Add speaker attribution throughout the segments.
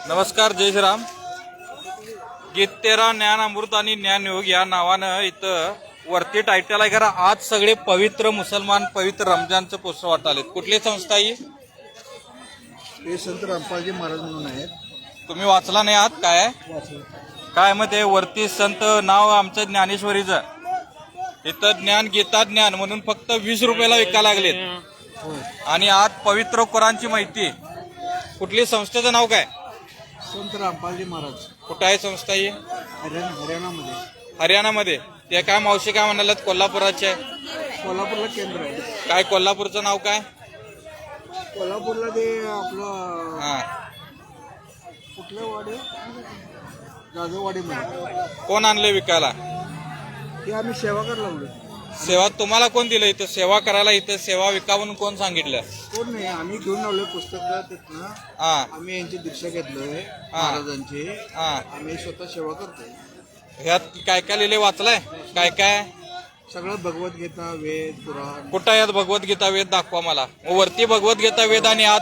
Speaker 1: नमस्कार, जय श्रीराम. गीतेरा ज्ञान अमृत आणि ज्ञानयोग या नावानं इथं वरती टायटल आहे. खरं आज सगळे पवित्र मुसलमान पवित्र रमजानचं पोस्टर वाटालेत. कुठली संस्था आहे?
Speaker 2: हे संत रामपालजी महाराज म्हणून आहेत.
Speaker 1: तुम्ही वाचला नाही आहात? काय काय मग ते वरती संत नाव आमचं ज्ञानेश्वरीचं, इथं ज्ञान गीता ज्ञान म्हणून फक्त 20 रुपयाला विकायला लागलेत. आणि आज पवित्र कुराणची माहिती. कुठली संस्थेचं नाव काय?
Speaker 2: संत रामपालजी महाराज.
Speaker 1: कुठं आहे संस्था ही?
Speaker 2: हरियाणामध्ये.
Speaker 1: हरियाणामध्ये. ते काय मावशी काय म्हणाल्यात? कोल्हापुराचे आहे.
Speaker 2: कोल्हापूरला केंद्र आहे.
Speaker 1: काय कोल्हापूरचं नाव काय?
Speaker 2: कोल्हापूरला ते आपलं
Speaker 1: हा,
Speaker 2: कुठलं वाडी, राजवाडीमध्ये.
Speaker 1: कोण आणले विकायला?
Speaker 2: ते आम्ही सेवा करायला लागलो.
Speaker 1: सेवा तुम्हाला कोण दिलं? इथं सेवा करायला, इथं सेवा विका म्हणून कोण सांगितलं?
Speaker 2: कोण नाही, आम्ही घेऊन आलोय पुस्तकं तिथनं.
Speaker 1: हा
Speaker 2: आम्ही यांची दीक्षा घेतलोय महाराजांची.
Speaker 1: हा.
Speaker 2: आम्ही स्वतः सेवा करतोय.
Speaker 1: ह्यात काय काय लिहिले वाचलाय? काय काय?
Speaker 2: सगळं भगवद्गीता, वेद, पुराण.
Speaker 1: कुठं यात भगवद्गीता वेद दाखवा मला. वरती भगवद्गीता वेद आणि आत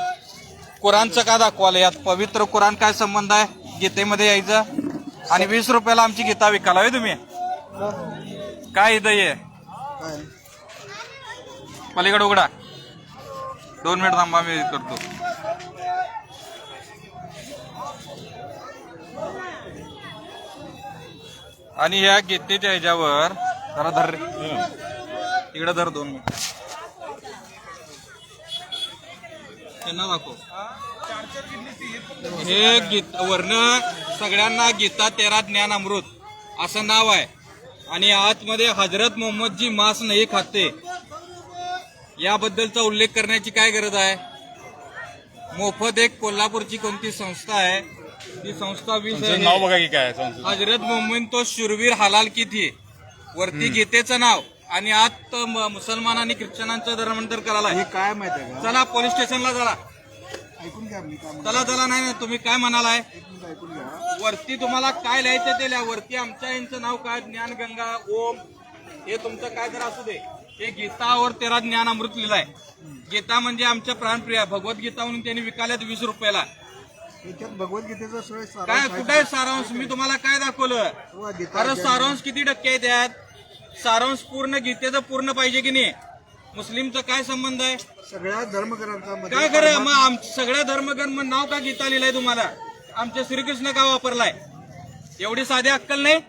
Speaker 1: कुराणचं का दाखवालं? यात पवित्र कुराण काय संबंध आहे गीतेमध्ये यायचं? आणि 20 रुपयाला आमची गीता विकाला होय तुम्ही? काय इथं ये
Speaker 2: काय
Speaker 1: पलीकडे उघडा. 2 मिनिट थांबा, मी करतो. आणि या गीतेच्या ह्याच्यावर जरा धर, इकडे धर 2 मिनिट. त्यांना दाखव. हे गीत वर्ण सगळ्यांना गीता 13 ज्ञान अमृत असं नाव आहे. आणि आतमध्ये हजरत मोहम्मदजी मांस नाही खाते याबद्दलचा उल्लेख करण्याची काय गरज आहे? मोफत एक कोल्हापूरची कोणती संस्था आहे, ती संस्था 20
Speaker 3: नाव बघा की काय
Speaker 1: हजरत मोहम्मद तो शुरवीर हलाल की थी. वरती गीतेचं नाव आणि आत मुसलमान आणि ख्रिश्चनांचं धर्मांतर करायला.
Speaker 2: हे काय माहिती आहे का?
Speaker 1: चला पोलीस स्टेशनला चला.
Speaker 2: ऐकून घ्या मी काय
Speaker 1: चला चला. नाही नाही, तुम्ही काय म्हणालाय?
Speaker 2: एक मिनिट ऐकून घ्या.
Speaker 1: वरती तुम्हाला काय लिहायचं ते लिहा. वरती आमच्या यांचं नाव काय? ज्ञान गंगा ओम. हे तुमचं काय जर असू दे. हे गीतावर 13 ज्ञान अमृत लिहिलाय. गीता म्हणजे आमच्या प्राणप्रिय भगवद्गीता म्हणून त्यांनी विकाल्यात 20 रुपयाला.
Speaker 2: याच्यात भगवद्गीतेचा सगळं
Speaker 1: काय
Speaker 2: सारांश
Speaker 1: कुठे सारांश? मी तुम्हाला काय दाखवलं? अरे सारांश किती टक्के आहे त्यात? सारांश पूर्ण गीतेचं पूर्ण पाहिजे की नाही? मुस्लिमचा काय संबंध आहे?
Speaker 2: सगळ्या धर्मग्रंथांमध्ये
Speaker 1: काय खरं मग सगळ्या धर्मग्रंथ मग नाव का गीता लिहिलंय तुम्हाला? आमच्या श्रीकृष्ण का वापरलाय? एवढी साधी अक्कल नाही?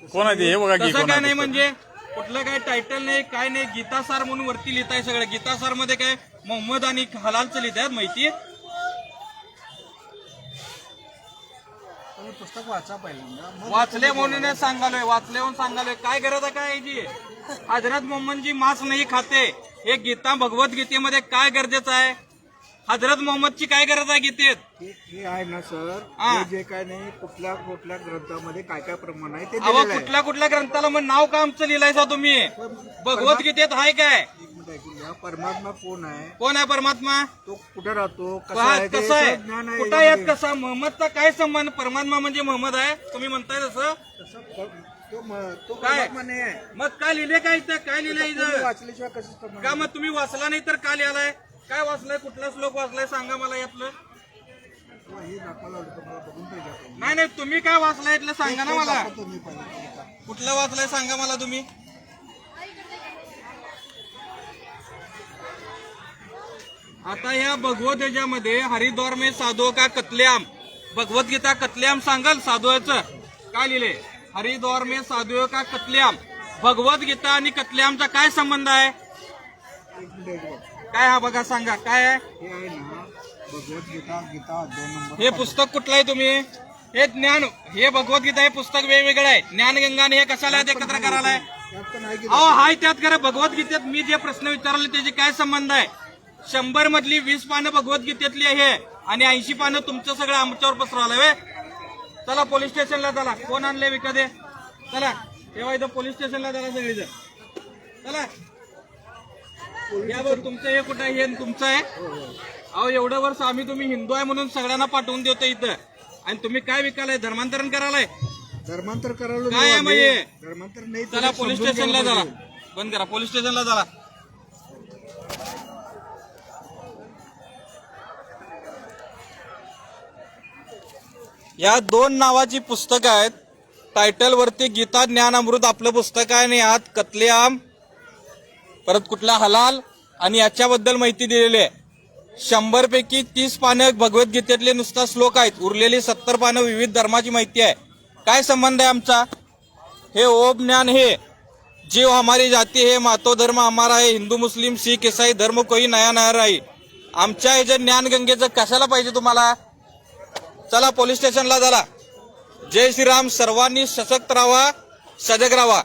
Speaker 3: कोण आहे ते? हे बघा की
Speaker 1: तसं
Speaker 3: कोण
Speaker 1: काय
Speaker 3: आहे
Speaker 1: नाही
Speaker 3: ते.
Speaker 1: म्हणजे कुठलं काय टायटल नाही काय नाही. गीतासार म्हणून वरती लिहिताय सगळं. गीतासार मध्ये काय मोहम्मद आणि हलालचं लिहितायत माहिती?
Speaker 2: तुम्ही पुस्तक वाचा पहिल्यांदा, मग
Speaker 1: वाचले म्हणून सांगालोय. वाचले म्हणून सांगालोय. काय गरज आहे काय याची? हजरत मोहम्मदजी मांस नाही खाते हे गीता भगवद्गीतेमध्ये काय गरजेचं आहे? हजरत मोहम्मदची काय गरज आहे गीतेत?
Speaker 2: हे आहे ना सर,
Speaker 1: हा.
Speaker 2: हे जे काय नाही कुठल्या कुठल्या ग्रंथामध्ये काय काय प्रमाण आहे ते
Speaker 1: अहो
Speaker 2: दिलेलं आहे.
Speaker 1: कुठल्या कुठल्या ग्रंथाला मग नाव का आमचं लिहिलायचा तुम्ही? भगवद्गीतेत आहे काय?
Speaker 2: एक मिनिट ऐकून घ्या. परमात्मा कोण आहे?
Speaker 1: कोण आहे परमात्मा?
Speaker 2: तो कुठे राहतो? कसा आहे? ते
Speaker 1: कसं आहे?
Speaker 2: सगळं ज्ञान आहे
Speaker 1: कुठं यात
Speaker 2: यामध्ये.
Speaker 1: कसा? मोहम्मदचा काय संबंध? परमात्मा म्हणजे मोहम्मद आहे तुम्ही म्हणताय तसं?
Speaker 2: तो
Speaker 1: काय?
Speaker 2: परमात्मा नाही आहे.
Speaker 1: मग काय लिहिले काय इथं? काय लिहिलंय
Speaker 2: तुम्ही
Speaker 1: इथं?
Speaker 2: वाचल्याशिवाय कसं समजणार?
Speaker 1: का मग तुम्ही वाचला नाही तर का लिहालाय? काय वाचलंय? कुठला श्लोक वाचलाय सांगा मला यातलं.
Speaker 2: हे दाखवायला आलं तुम्हाला, बघून पाहिजे आपण.
Speaker 1: नाही नाही, तुम्ही काय वाचलाय इथलं सांगा ना मला.
Speaker 2: दाखवतो मी पहिलं.
Speaker 1: कुठलं वाचलंय सांगा मला तुम्ही. आता या भगवद्गीतेमध्ये हरिद्वार में साधुओं का कत्लेआम, भगवद्गीता कत्लेआम सांगाल साधुचं काय लिहिले? हरिद्वार में साधुओं का कत्लेआम. भगवद्गीता आणि कत्लेआमचा काय संबंध आहे?
Speaker 2: एक मिनिट ऐकू.
Speaker 1: काय हा बघा सांगा काय आहे?
Speaker 2: हे आहे ना भगवद्गीता, गीता अध्याय नंबर.
Speaker 1: हे पुस्तक कुठलं आहे तुम्ही? हे ज्ञान, हे भगवद्गीता हे पुस्तक वेगवेगळं आहे. ज्ञानगंगा आणि हे कशाला आहेत एकत्र करायला?
Speaker 2: त्यात पण आहे की
Speaker 1: अहो हाय त्यात खरं. भगवद्गीतेत मी जे प्रश्न विचारले त्याचे काय संबंध आहे? 100 मधली 20 पानं भगवद्गीतेतली आहे आणि 80 पानं तुमचं सगळं आमच्यावर पसरवलंय वे. चला पोलीस स्टेशनला चला. कोण आणले विकते? चला तेव्हा इथं पोलीस स्टेशनला चला सगळीजण. चला यावर तुमचं हे कुठं आहे? हे तुमचं आहे? अहो एवढं वर्ष आम्ही तुम्ही हिंदू आहे म्हणून सगळ्यांना पाठवून देतो इथं आणि तुम्ही काय विकालाय? धर्मांतरण करायलाय?
Speaker 2: धर्मांतर करायला
Speaker 1: काय आहे मग हे?
Speaker 2: धर्मांतर नाही.
Speaker 1: चला पोलीस स्टेशनला चला. बंद करा. पोलीस स्टेशनला चला. या 2 नावाची पुस्तकं आहेत. टायटल वरती गीता ज्ञानामृत आपलं पुस्तक आहे आणि यात कत्लेआम, परत कुठला हलाल आणि याच्याबद्दल माहिती दिलेली आहे. 100 पैकी 30 पानं भगवद्गीतेतले नुसता श्लोक आहेत, उरलेली 70 पानं विविध धर्माची माहिती आहे. काय संबंध आहे आमचा? हे ओम ज्ञान हे जीव हमारी जाती है, मातो धर्म हमारा है, हिंदू मुस्लिम सिख ईसाई धर्म कोई नया नया राही. आमच्या हे जे ज्ञानगंगेचं कशाला पाहिजे तुम्हाला? चला पोलीस स्टेशनला चला. जय श्रीराम. सर्वांनी सशक्त राहा, सजग राहा.